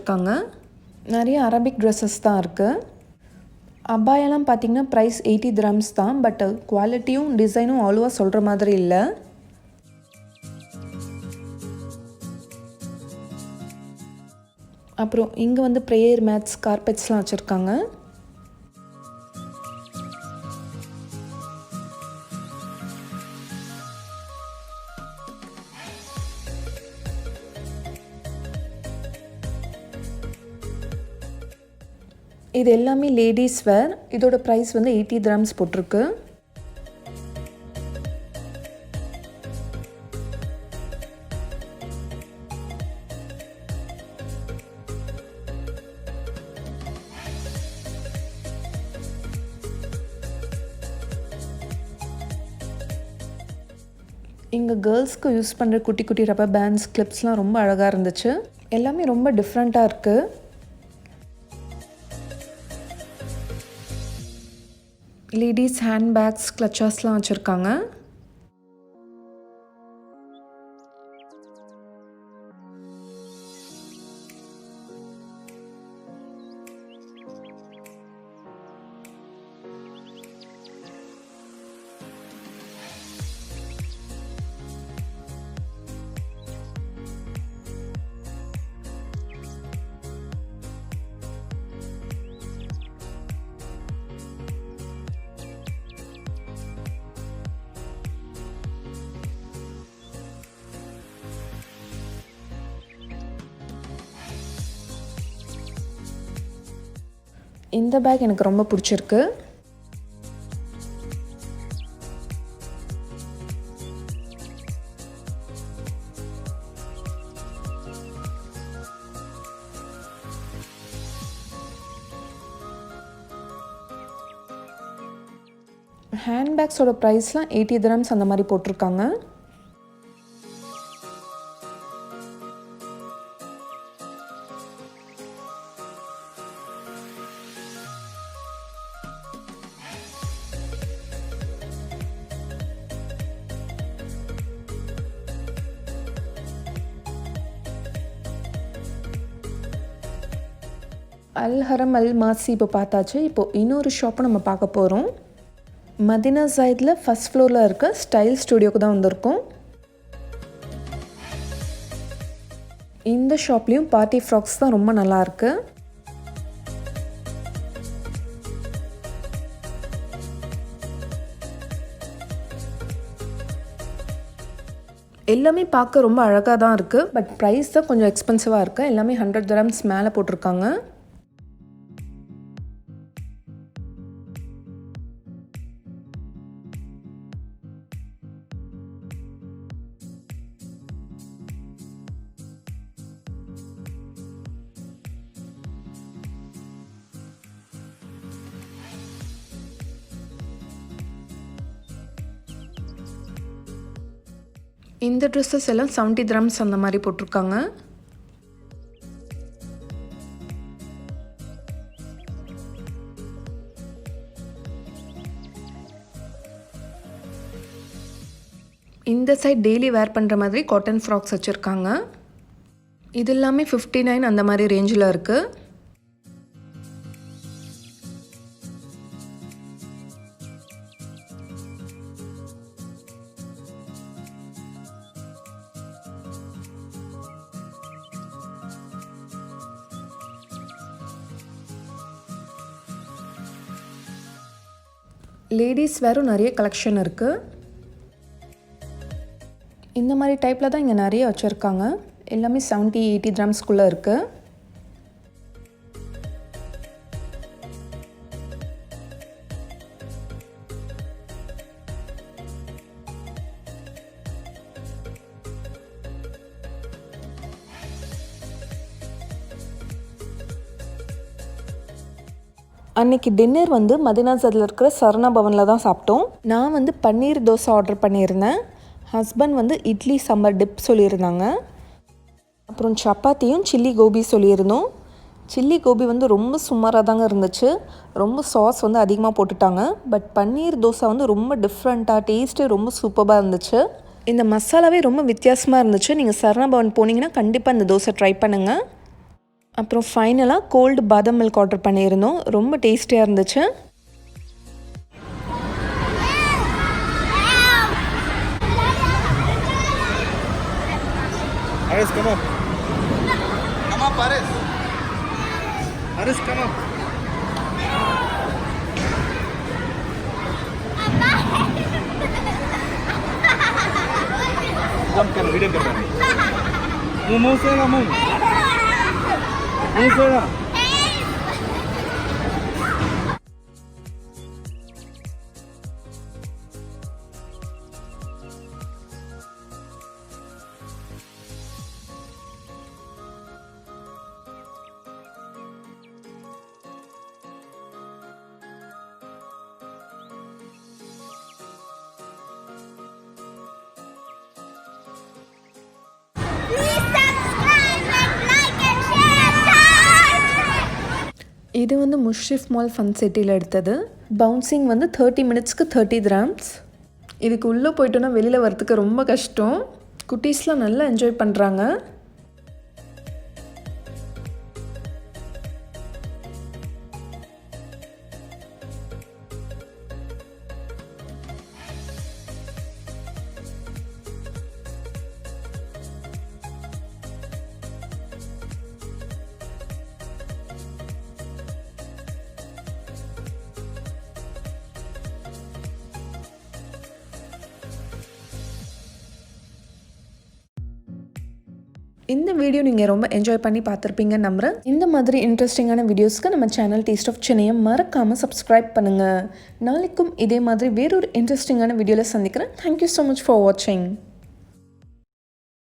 வச்சுருக்காங்க. நிறைய Arabic dresses தான் இருக்குது. அபாயெல்லாம் பார்த்திங்கன்னா ப்ரைஸ் 80 dirhams தான். பட் குவாலிட்டியும் டிசைனும் அவ்வளோவா சொல்கிற மாதிரி இல்லை. அப்புறம் இங்கே வந்து ப்ரேயர் மேட்ஸ், கார்பெட்ஸ்லாம் வச்சுருக்காங்க. இது எல்லாமே லேடிஸ் வேர். இதோட ப்ரைஸ் வந்து 80 dirhams போட்டிருக்கு. இங்கே கேர்ள்ஸ்க்கு யூஸ் பண்ணுற குட்டி குட்டி ரப்பர் பேண்ட்ஸ், கிளிப்ஸ்லாம் ரொம்ப அழகாக இருந்துச்சு. எல்லாமே ரொம்ப டிஃப்ரெண்ட்டாக இருக்குது. லேடிஸ் ஹேண்ட்பேக்ஸ், கிளச்சர்ஸ்லாம் வச்சுருக்காங்க. இந்த பேக் எனக்கு ரொம்ப பிடிச்சிருக்கு. ஹேண்ட்பேக்ஸோட ப்ரைஸ்லாம் 80 dirhams அந்த மாதிரி போட்டிருக்காங்க. அல் ஹரம் அல் மாசி இப்போ பார்த்தாச்சு. இப்போது இன்னொரு ஷாப்பை நம்ம பார்க்க போகிறோம். மதினா சைடில் ஃபஸ்ட் ஃப்ளோரில் இருக்க ஸ்டைல் ஸ்டுடியோக்கு தான் வந்திருக்கோம். இந்த ஷாப்லேயும் பார்ட்டி ஃப்ராக்ஸ் தான் ரொம்ப நல்லாயிருக்கு. எல்லாமே பார்க்க ரொம்ப அழகாக தான் இருக்குது. பட் ப்ரைஸ் தான் கொஞ்சம் எக்ஸ்பென்சிவாக இருக்குது. எல்லாமே 100 dirhams மேலே போட்டிருக்காங்க. இந்த ட்ரெஸ்ஸஸ் எல்லாம் 70 dirhams அந்த மாதிரி போட்டிருக்காங்க. இந்த சைட் டெய்லி வேர் பண்ணுற மாதிரி காட்டன் ஃப்ராக்ஸ் வச்சுருக்காங்க. இது எல்லாமே 59 அந்த மாதிரி ரேஞ்சில் இருக்குது. லேடிஸ் வேரும் நிறைய கலெக்ஷன் இருக்குது. இந்த மாதிரி டைப்பில் தான் இங்கே நிறைய வச்சுருக்காங்க. எல்லாமே 70-80 dirhamsக்குள்ளே இருக்குது. அன்றைக்கி டின்னர் வந்து மதினா சைடில் இருக்கிற சரணா பவனில் தான் சாப்பிட்டோம். நான் வந்து பன்னீர் தோசை ஆர்டர் பண்ணியிருந்தேன். ஹஸ்பண்ட் வந்து இட்லி சாம்பார் டிப் சொல்லியிருந்தாங்க. அப்புறம் சப்பாத்தியும் சில்லி கோபி சொல்லியிருந்தோம். சில்லி கோபி வந்து ரொம்ப சுமாராக தாங்க இருந்துச்சு. ரொம்ப சாஸ் வந்து அதிகமாக போட்டுட்டாங்க. பட் பன்னீர் தோசை வந்து ரொம்ப டிஃப்ரெண்ட்டாக, டேஸ்ட்டு ரொம்ப சூப்பராக இருந்துச்சு. இந்த மசாலாவே ரொம்ப வித்தியாசமாக இருந்துச்சு. நீங்கள் சரணா பவன் போனீங்கன்னா கண்டிப்பாக இந்த தோசை ட்ரை பண்ணுங்கள். அப்புறம் ஃபைனலாக கோல்டு பாதாம் மில்க் ஆர்டர் பண்ணியிருந்தோம். ரொம்ப டேஸ்டியாக இருந்துச்சு. Aris, come up. Come up, Aris. Aris, come up. Jump कर वीडियो कर रहा है मुंह से ना मुंह से ना இது வந்து முஷ்ரிஃப் மால் ஃபன் சிட்டியில் எடுத்தது. பவுன்சிங் வந்து 30 மினிட்ஸ்க்கு 30 கிராம்ஸ். இதுக்கு உள்ளே போய்ட்டோன்னா வெளியில் வரத்துக்கு ரொம்ப கஷ்டம். குட்டீஸ்லாம் நல்லா என்ஜாய் பண்ணுறாங்க. இந்த வீடியோ நீங்கள் ரொம்ப என்ஜாய் பண்ணி பார்த்துருப்பீங்கன்னு நம்புகிறேன். இந்த மாதிரி இன்ட்ரெஸ்டிங்கான வீடியோஸ்க்கு நம்ம சேனல் டேஸ்ட் ஆஃப் சென்னையை மறக்காமல் சப்ஸ்கிரைப் பண்ணுங்கள். நாளைக்கும் இதே மாதிரி வேறொரு இன்ட்ரெஸ்டிங்கான வீடியோவில் சந்திக்கிறேன். தேங்க்யூ ஸோ மச் ஃபார் வாட்சிங்.